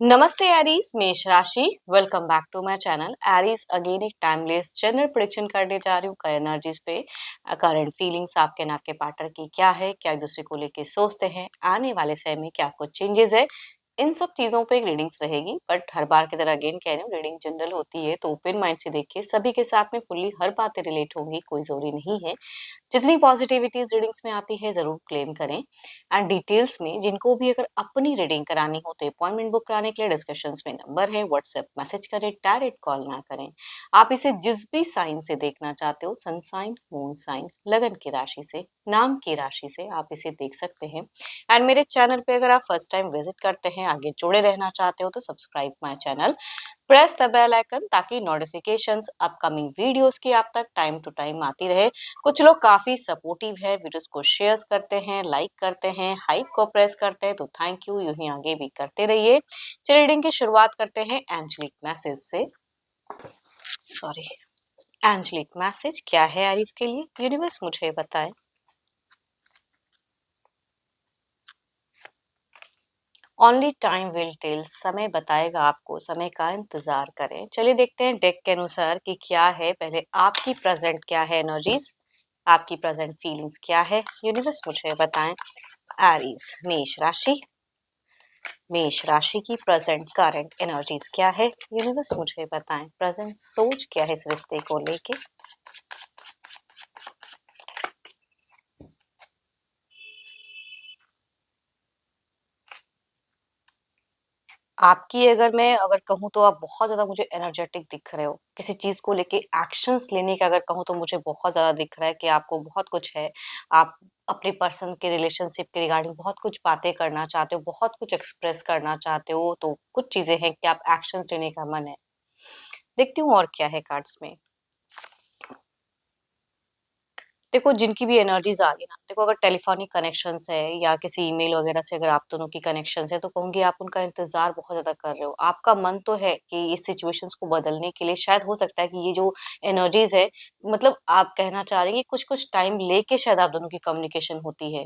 नमस्ते एरीज, मेष राशि। Welcome back to my channel Aries. Again एक टाइमलेस जनरल प्रेडिक्शन करने जा रही हूँ करंट एनर्जीज पे। करंट फीलिंग्स आपके ना आपके पार्टनर की क्या है, क्या एक दूसरे को लेके सोचते हैं, आने वाले समय में क्या कुछ चेंजेस है, इन सब चीजों पे एक रीडिंग्स रहेगी। बट हर बार की तरह अगेन कह रही हूँ, रीडिंग जनरल होती है तो ओपन माइंड से देखिए। सभी के साथ में फुल्ली हर बातें रिलेट होंगी, कोई जरूरी नहीं है। जितनी पॉजिटिविटीज रीडिंग्स में आती है जरूर क्लेम करें। एंड डिटेल्स में जिनको भी अगर अपनी रीडिंग करानी हो तो अपॉइंटमेंट बुक कराने के लिए डिस्कशंस में नंबर है, व्हाट्सएप मैसेज करें, डायरेक्ट कॉल ना करें। आप इसे जिस भी साइन से देखना चाहते हो, सन साइन, मून साइन, लगन की राशि से, नाम की राशि से आप इसे देख सकते हैं। एंड मेरे चैनल पे अगर आप फर्स्ट टाइम विजिट करते हैं, आगे जुड़े रहना चाहते हो तो subscribe my channel, press the bell icon ताकि नोटिफिकेशंस अपकमिंग वीडियोस की आप तक टाइम टू टाइम आती रहे। कुछ लोग काफी सपोर्टिव है, वीडियोस को शेयर करते हैं, लाइक करते हैं, हाइप को प्रेस करते हैं, तो थैंक यू, यूं ही आगे भी करते रहिए। चलिए रीडिंग की शुरुआत करते हैं एंजलिक मैसेज से। सॉरी, एंजलिक मैसेज क्या है एरीज के लिए, यूनिवर्स मुझे बताएं। ओनली टाइम विल टेल, समय बताएगा आपको, समय का इंतजार करें। चलिए देखते हैं डेक के अनुसार कि क्या है। पहले आपकी प्रेजेंट क्या है एनर्जीज, आपकी प्रेजेंट फीलिंग्स क्या है, यूनिवर्स मुझे बताएं। एरीज, मेष राशि। मेष राशि की प्रेजेंट करंट एनर्जीज क्या है, यूनिवर्स मुझे बताएं। प्रेजेंट सोच क्या है इस रिश्ते को लेके। आपकी अगर कहूँ तो आप बहुत ज़्यादा मुझे एनर्जेटिक दिख रहे हो। किसी चीज़ को लेके एक्शंस लेने का अगर कहूँ तो मुझे बहुत ज़्यादा दिख रहा है कि आपको बहुत कुछ है। आप अपने पर्सन के रिलेशनशिप के रिगार्डिंग बहुत कुछ बातें करना चाहते हो, बहुत कुछ एक्सप्रेस करना चाहते हो, तो कुछ चीज़ें हैं कि आप एक्शंस लेने का मन है। देखती हूँ और क्या है कार्ड्स में। देखो जिनकी भी एनर्जीज आ रही है ना, देखो अगर टेलीफोनिक कनेक्शंस है या किसी ईमेल वगैरह से अगर आप दोनों की कनेक्शंस है तो कहूंगी आप उनका इंतजार बहुत ज्यादा कर रहे हो। आपका मन तो है कि इस सिचुएशंस को बदलने के लिए, शायद हो सकता है कि ये जो एनर्जीज है, मतलब आप कहना चाह रहे हैं कि कुछ कुछ टाइम लेके शायद आप दोनों की कम्युनिकेशन होती है,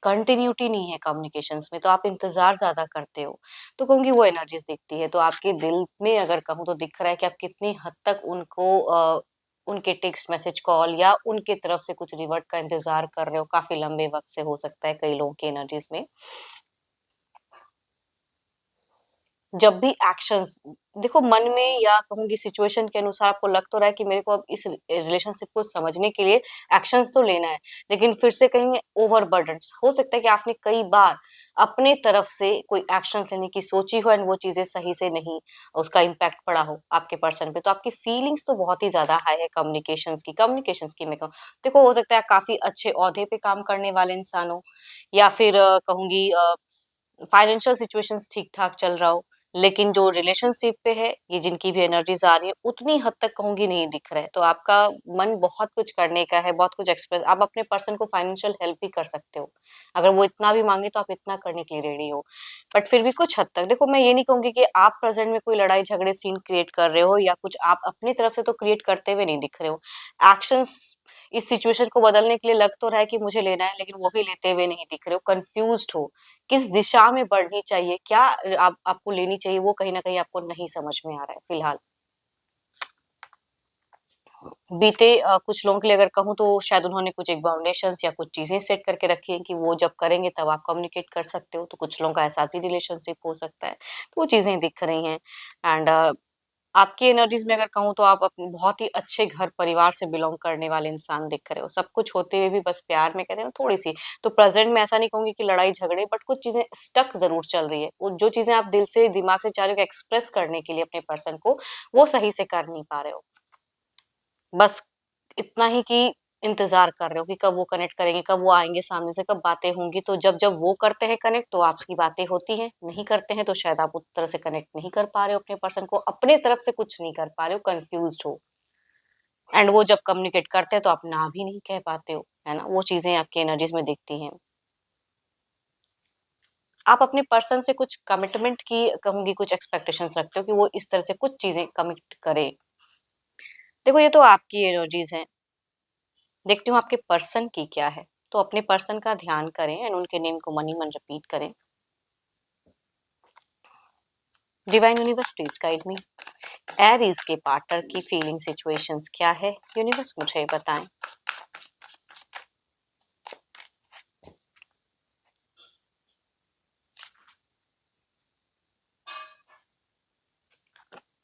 कंटिन्यूटी नहीं है कम्युनिकेशंस में, तो आप इंतजार ज्यादा करते हो। तो कहूंगी वो एनर्जीज दिखती है। तो आपके दिल में अगर कहूँ तो दिख रहा है कि आप कितनी हद तक उनको उनके टेक्स्ट मैसेज, कॉल या उनके तरफ से कुछ रिवर्ट का इंतजार कर रहे हो। काफी लंबे वक्त से हो सकता है कई लोगों की एनर्जीज में। जब भी एक्शंस, देखो मन में या कहूंगी सिचुएशन के अनुसार आपको लग तो रहा है कि मेरे को अब इस रिलेशनशिप को समझने के लिए एक्शंस तो लेना है, लेकिन फिर से कहीं ओवरबर्डन हो सकता है कि आपने कई बार अपने तरफ से कोई एक्शंस लेने की सोची हो एंड वो चीजें सही से नहीं, उसका इम्पैक्ट पड़ा हो आपके पर्सन पे। तो आपकी फीलिंग्स तो बहुत ही ज्यादा हाई है कम्युनिकेशंस की मैं कहूँ। देखो हो सकता है काफी अच्छे ओहदे पे काम करने वाले इंसान हो, या फिर कहूंगी फाइनेंशियल सिचुएशंस ठीक ठाक चल रहा हो, लेकिन जो रिलेशनशिप पे है, ये जिनकी भी एनर्जीज आ रही है उतनी हद तक कहूंगी नहीं दिख रहा है। तो आपका मन बहुत कुछ करने का है, बहुत कुछ एक्सप्रेस, आप अपने पर्सन को फाइनेंशियल हेल्प भी कर सकते हो। अगर वो इतना भी मांगे तो आप इतना करने के लिए रेडी हो। बट फिर भी कुछ हद तक देखो, मैं ये नहीं कहूंगी कि आप प्रेजेंट में कोई लड़ाई झगड़े सीन क्रिएट कर रहे हो या कुछ आप अपनी तरफ से तो क्रिएट करते हुए नहीं दिख रहे हो। एक्शंस इस सिचुएशन को बदलने के लिए लग तो रहा है कि मुझे लेना है, लेकिन वो भी लेते हुए नहीं दिख रहे हो, कंफ्यूज्ड हो। किस दिशा में बढ़नी चाहिए, क्या आपको लेनी चाहिए, वो कहीं ना कहीं आपको नहीं समझ में आ रहा है फिलहाल। बीते कुछ लोगों के लिए अगर कहूँ तो शायद उन्होंने कुछ एक बाउंडेशंस या कुछ चीजें सेट करके रखी हैं कि वो जब करेंगे तब आप कम्युनिकेट कर सकते हो। तो कुछ लोगों का ऐसा भी रिलेशनशिप हो सकता है, तो वो चीजें दिख रही हैं। एंड आपकी एनर्जीज में अगर कहूँ तो आप अपने बहुत ही अच्छे घर परिवार से बिलोंग करने वाले इंसान दिख रहे हो। सब कुछ होते हुए भी बस प्यार में कहते हैं ना थोड़ी सी, तो प्रेजेंट में ऐसा नहीं कहूंगी कि लड़ाई झगड़े, बट कुछ चीजें स्टक जरूर चल रही है। वो जो चीजें आप दिल से दिमाग से चाह रहे हो एक्सप्रेस करने के लिए अपने पर्सन को, वो सही से कर नहीं पा रहे हो। बस इतना ही कि इंतजार कर रहे हो कि कब वो कनेक्ट करेंगे, कब वो आएंगे सामने से, कब बातें होंगी। तो जब जब वो करते हैं कनेक्ट तो आपकी बातें होती हैं, नहीं करते हैं तो शायद आप उस तरह से कनेक्ट नहीं कर पा रहे हो अपने पर्सन को, अपने तरफ से कुछ नहीं कर पा रहे हो, कंफ्यूज हो। एंड वो जब कम्युनिकेट करते हैं तो आप ना भी नहीं कह पाते हो, है ना। वो चीजें आपकी एनर्जीज में दिखती हैं। आप अपने पर्सन से कुछ कमिटमेंट की कहूंगी कुछ एक्सपेक्टेशंस रखते हो कि वो इस तरह से कुछ चीजें कमिट करे। देखो ये तो आपकी एनर्जीज हैं, देखती हूँ आपके पर्सन की क्या है। तो अपने पर्सन का ध्यान करें एंड उनके नेम को मनी मन रिपीट करें। Divine universe please guide me. Aries के पार्टनर की फीलिंग सिचुएशंस क्या है, यूनिवर्स मुझे बताएं।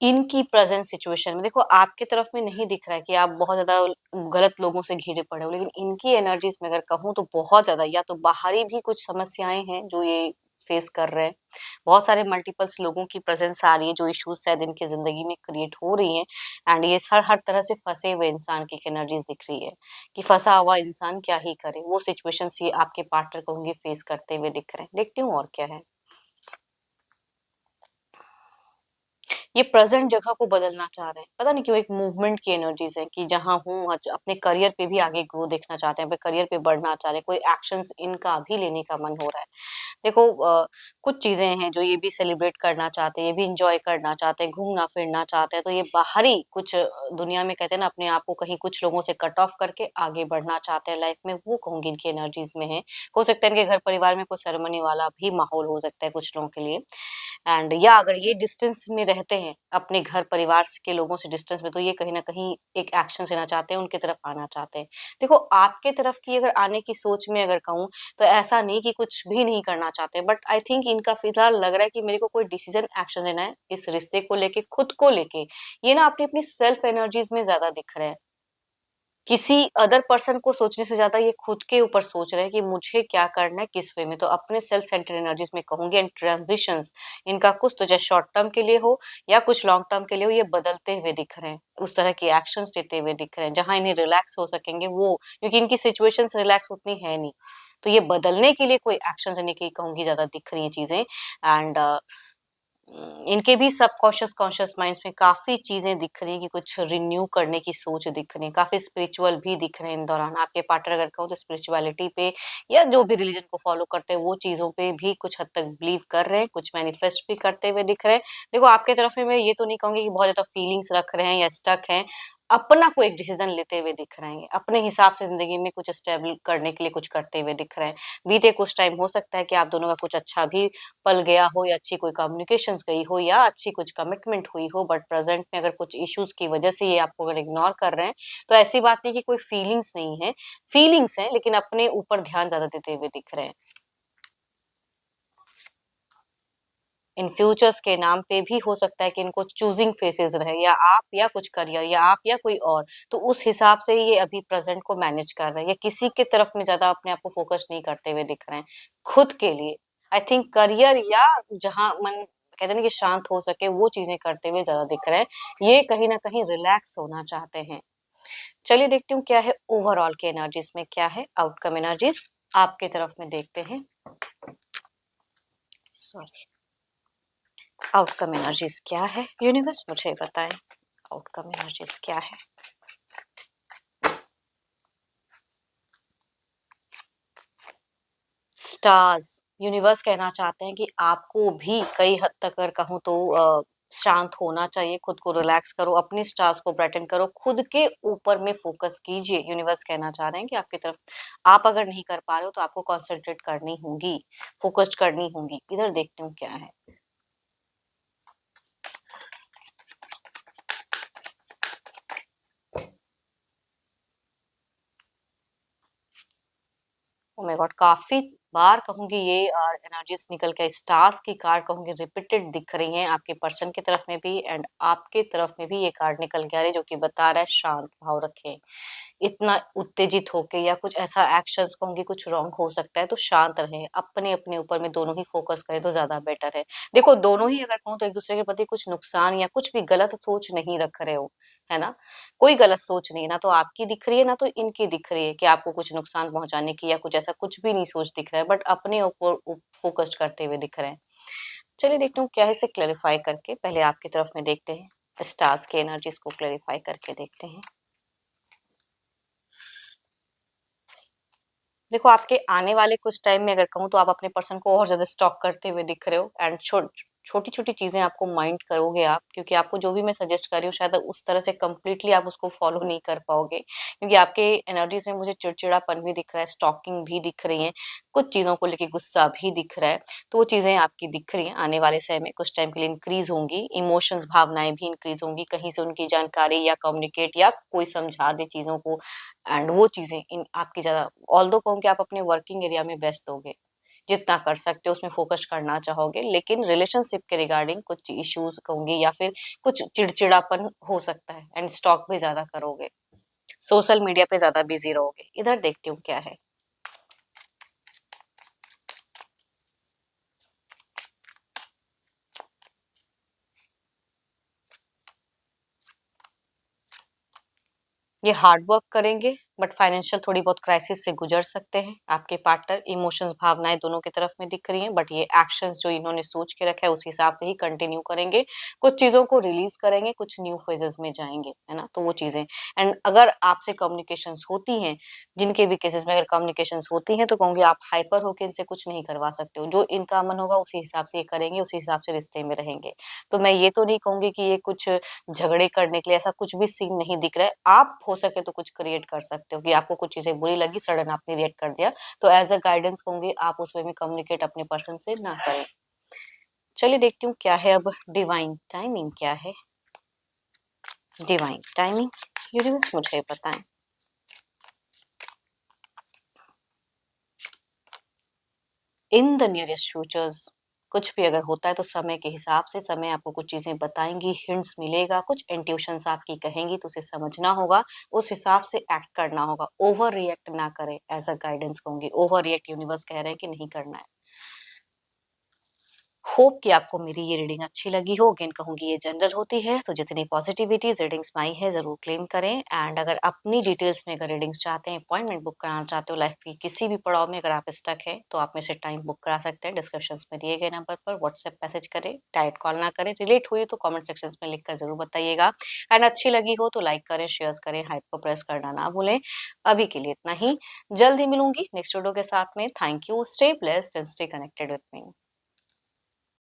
इनकी प्रेजेंट सिचुएशन में देखो, आपके तरफ में नहीं दिख रहा है कि आप बहुत ज्यादा गलत लोगों से घिरे पड़े हो, लेकिन इनकी एनर्जीज में अगर कहूँ तो बहुत ज्यादा या तो बाहरी भी कुछ समस्याएं हैं जो ये फेस कर रहे हैं। बहुत सारे मल्टीपल्स लोगों की प्रेजेंस आ रही है जो इश्यूज शायद इनकी जिंदगी में क्रिएट हो रही हैं। एंड ये हर तरह से फंसे हुए इंसान की एनर्जीज दिख रही है कि फंसा हुआ इंसान क्या ही करे, वो सिचुएशंस ये आपके पार्टनर को होंगे फेस करते हुए दिख रहे हैं। देखती हूँ और क्या है। ये प्रेजेंट जगह को बदलना चाह रहे हैं, पता नहीं क्यों एक मूवमेंट की एनर्जीज है कि जहाँ हूँ अपने करियर पे भी आगे ग्रो देखना चाहते हैं, अपने करियर पे बढ़ना चाह रहे हैं, कोई एक्शंस इनका भी लेने का मन हो रहा है। देखो कुछ चीजें हैं जो ये भी सेलिब्रेट करना चाहते हैं, ये भी इंजॉय करना चाहते हैं, घूमना फिरना चाहते हैं, तो ये बाहरी कुछ दुनिया में कहते हैं ना अपने आप को कहीं कुछ लोगों से कट ऑफ करके आगे बढ़ना चाहते हैं लाइफ में, वो कहूंगी इनकी एनर्जीज में है। हो सकता है इनके घर परिवार में कोई सेरेमनी वाला भी माहौल हो सकता है कुछ लोगों के लिए। एंड या अगर ये डिस्टेंस में रहते हैं अपने घर परिवार के लोगों से डिस्टेंस में, तो ये कहीं ना कहीं एक एक्शन लेना चाहते हैं, उनके तरफ आना चाहते हैं। देखो आपके तरफ की अगर आने की सोच में अगर कहूँ तो ऐसा नहीं कि कुछ भी नहीं करना चाहते, बट आई थिंक इनका फिलहाल लग रहा है कि मेरे को कोई डिसीजन एक्शन लेना है इस रिश्ते को लेके, खुद को लेके। ये ना अपनी अपनी सेल्फ एनर्जीज में ज्यादा दिख रहे हैं, किसी अदर पर्सन को सोचने से ज्यादा ये खुद के ऊपर सोच रहे हैं कि मुझे क्या करना है किस वे में, तो अपने सेल्फ सेंटर्ड एनर्जीज में कहूंगी। एंड ट्रांजिशंस इनका कुछ तो चाहे शॉर्ट टर्म के लिए हो या कुछ लॉन्ग टर्म के लिए हो, ये बदलते हुए दिख रहे हैं, उस तरह के एक्शंस लेते हुए दिख रहे हैं जहां इन्हें रिलैक्स हो सकेंगे वो, क्योंकि इनकी सिचुएशंस रिलैक्स उतनी है नहीं, तो ये बदलने के लिए कोई एक्शन लेने की कहूंगी ज्यादा दिख रही है चीजें। एंड इनके भी सबकॉन्शियस कॉन्शियस माइंड्स में काफी चीजें दिख रही हैं कि कुछ रिन्यू करने की सोच दिख रही है, काफी स्पिरिचुअल भी दिख रहे हैं इन दौरान। आपके पार्टनर अगर कहूँ तो स्पिरिचुअलिटी पे या जो भी रिलीजन को फॉलो करते हैं वो चीजों पे भी कुछ हद तक बिलीव कर रहे हैं, कुछ मैनिफेस्ट भी करते हुए दिख रहे हैं। देखो आपके तरफ में मैं ये तो नहीं कहूंगी कि बहुत ज्यादा फीलिंग्स रख रहे हैं या स्टक हैं, अपना कोई एक डिसीजन लेते हुए दिख रहे हैं, अपने हिसाब से जिंदगी में कुछ स्टेबल करने के लिए कुछ करते हुए दिख रहे हैं। बीते कुछ टाइम हो सकता है कि आप दोनों का कुछ अच्छा भी पल गया हो या अच्छी कोई कम्युनिकेशंस गई हो या अच्छी कुछ कमिटमेंट हुई हो, बट प्रेजेंट में अगर कुछ इश्यूज की वजह से ये आपको अगर इग्नोर कर रहे हैं, तो ऐसी बात नहीं कि कोई फीलिंग्स नहीं है, फीलिंग्स हैं लेकिन अपने ऊपर ध्यान ज्यादा देते हुए दिख रहे हैं। इन फ्यूचर्स के नाम पे भी हो सकता है कि इनको चूजिंग फेसेस रहे, या आप या कुछ करियर या आप या कोई और, तो उस हिसाब से ये अभी प्रेजेंट को मैनेज कर रहे हैं, या किसी के तरफ में ज्यादा अपने आप को फोकस नहीं करते हुए दिख रहे हैं, खुद के लिए आई थिंक करियर या जहां मन कहते हैं ना कि शांत हो सके वो चीजें करते हुए ज्यादा दिख रहे हैं, ये कहीं ना कहीं रिलैक्स होना चाहते हैं। चलिए देखती हूँ क्या है ओवरऑल के एनर्जीज में, क्या है आउटकम एनर्जीज आपके तरफ में देखते हैं। सॉरी, आउटकम एनर्जीज क्या है, यूनिवर्स मुझे बताएं आउटकम एनर्जीज क्या है। स्टार्स यूनिवर्स कहना चाहते हैं कि आपको भी कई हद तक अगर कहूँ तो शांत होना चाहिए, खुद को रिलैक्स करो, अपनी स्टार्स को ब्राइटन करो, खुद के ऊपर में फोकस कीजिए। यूनिवर्स कहना चाह रहे हैं कि आपकी तरफ आप अगर नहीं कर पा रहे हो तो आपको कॉन्सेंट्रेट करनी होगी, फोकस्ड करनी होगी। इधर देखती हूँ क्या है। ओ माय गॉड, काफी बार कहूंगी ये एनर्जीज निकल के स्टार्स की कार्ड कहूंगी रिपीटेड दिख रही हैं आपके पर्सन की तरफ में भी एंड आपके तरफ में भी। ये कार्ड निकल के आ रही है जो कि बता रहा है शांत भाव रखें, इतना उत्तेजित होके या कुछ ऐसा एक्शंस कहूंगी कुछ रॉन्ग हो सकता है तो शांत रहें, अपने अपने ऊपर में दोनों ही फोकस करें तो ज्यादा बेटर है। देखो दोनों ही अगर कहूँ तो एक दूसरे के प्रति कुछ नुकसान या कुछ भी गलत सोच नहीं रख रहे हो, है ना, कोई गलत सोच नहीं है, ना तो आपकी दिख रही है ना तो इनकी दिख रही है कि आपको कुछ नुकसान पहुंचाने की या कुछ ऐसा कुछ भी नहीं सोच दिख रहा है, बट अपने ऊपर फोकस्ड करते हुए दिख रहे हैं। चलिए देखते हूँ क्या है, इसे क्लेरिफाई करके पहले आपकी तरफ में देखते हैं, स्टार्स के एनर्जीज को क्लेरिफाई करके देखते हैं। देखो आपके आने वाले कुछ टाइम में अगर कहूँ तो आप अपने पर्सन को और ज्यादा स्टॉक करते हुए दिख रहे हो एंड छोटी-छोटी चीज़ें आपको माइंड करोगे आप, क्योंकि आपको जो भी मैं सजेस्ट कर रही हूँ शायद उस तरह से कंप्लीटली आप उसको फॉलो नहीं कर पाओगे। क्योंकि आपके एनर्जीज़ में मुझे चिड़चिड़ापन भी दिख रहा है, स्टॉकिंग भी दिख रही है, कुछ चीज़ों को लेके गुस्सा भी दिख रहा है। तो वो चीज़ें आपकी दिख रही हैं, आने वाले समय में कुछ टाइम के लिए इंक्रीज़ होंगी, इमोशंस भावनाएँ भी इंक्रीज़ होंगी, कहीं से उनकी जानकारी या कम्युनिकेट या कोई समझा दे चीज़ों को, एंड वो चीज़ें इन आपकी ज़्यादा ऑल्दो कहूँ कि आप अपने वर्किंग एरिया में व्यस्त होगे। जितना कर सकते हो उसमें फ़ोकस करना चाहोगे, लेकिन रिलेशनशिप के रिगार्डिंग कुछ इश्यूज़ कहूँगी या फिर कुछ चिड़चिड़ापन हो सकता है, एंड स्टॉक भी ज़्यादा करोगे। सोशल मीडिया पे ज़्यादा बिज़ी रहोगे। इधर देखती हूँ क्या है। ये हार्ड वर्क करेंगे, बट फाइनेंशियल थोड़ी बहुत क्राइसिस से गुजर सकते हैं। आपके पार्टनर इमोशंस भावनाएँ दोनों की तरफ में दिख रही हैं, बट ये एक्शंस जो इन्होंने सोच के रखा है उस हिसाब से ही कंटिन्यू करेंगे। कुछ चीज़ों को रिलीज़ करेंगे, कुछ न्यू फेजेज़ में जाएँगे, है ना? तो वो चीज़ें, एंड अगर आपसे कम्युनिकेशंस होती हैं, जिनके भी केसेज़ में अगर कम्युनिकेशंस होती हैं, तो कहूँगी आप हाइपर होके इनसे कुछ नहीं करवा सकते हो। जो इनका मन होगा उसी हिसाब से ये करेंगे, उसी हिसाब से रिश्ते में रहेंगे। तो मैं ये तो नहीं कहूँगी कि ये कुछ झगड़े करने के लिए ऐसा कुछ भी सीन नहीं दिख रहा है। आप हो सके तो कुछ क्रिएट कर सकते हो कि आपको कुछ चीज़ें बुरी लगी, सडन आपने रिएक्ट कर दिया। तो एज़ अ गाइडेंस कहूँगी आप उस वे में कम्युनिकेट अपने पर्सन से ना करें। चलिए देखती हूँ क्या है अब डिवाइन टाइमिंग क्या है? डिवाइन टाइमिंग यूनिवर्स मुझे बताएँ। इन द नियरेस्ट फ्यूचर्स कुछ भी अगर होता है तो समय के हिसाब से समय आपको कुछ चीज़ें बताएँगी, हिंट्स मिलेगा, कुछ इंट्यूशंस आपकी कहेंगी तो उसे समझना होगा, उस हिसाब से एक्ट करना होगा। ओवर रिएक्ट ना करें, एज़ अ गाइडेंस कहूँगी। ओवर रिएक्ट यूनिवर्स कह रहे हैं कि नहीं करना है। होप कि आपको मेरी ये रीडिंग अच्छी लगी हो। अगेन कहूँगी ये जनरल होती है, तो जितनी पॉजिटिविटीज़ रीडिंग्स में आई है ज़रूर क्लेम करें, एंड अगर अपनी डिटेल्स में अगर रीडिंग्स चाहते हैं, अपॉइंटमेंट बुक कराना चाहते हो लाइफ की किसी भी पड़ाव में अगर आप स्टक हैं, तो आप मेरे से टाइम बुक करा सकते हैं। डिस्क्रिप्शंस में दिए गए नंबर पर व्हाट्सएप मैसेज करें, डायरेक्ट कॉल ना करें। रिलेट हुई तो कमेंट सेक्शंस में लिखकर ज़रूर बताइएगा, एंड अच्छी लगी हो तो लाइक करें, शेयर्स करें, हाइप को प्रेस करना ना भूलें। अभी के लिए इतना ही। जल्द ही मिलूँगी नेक्स्ट वीडियो के साथ में। Thank you. Stay blessed and stay connected with me.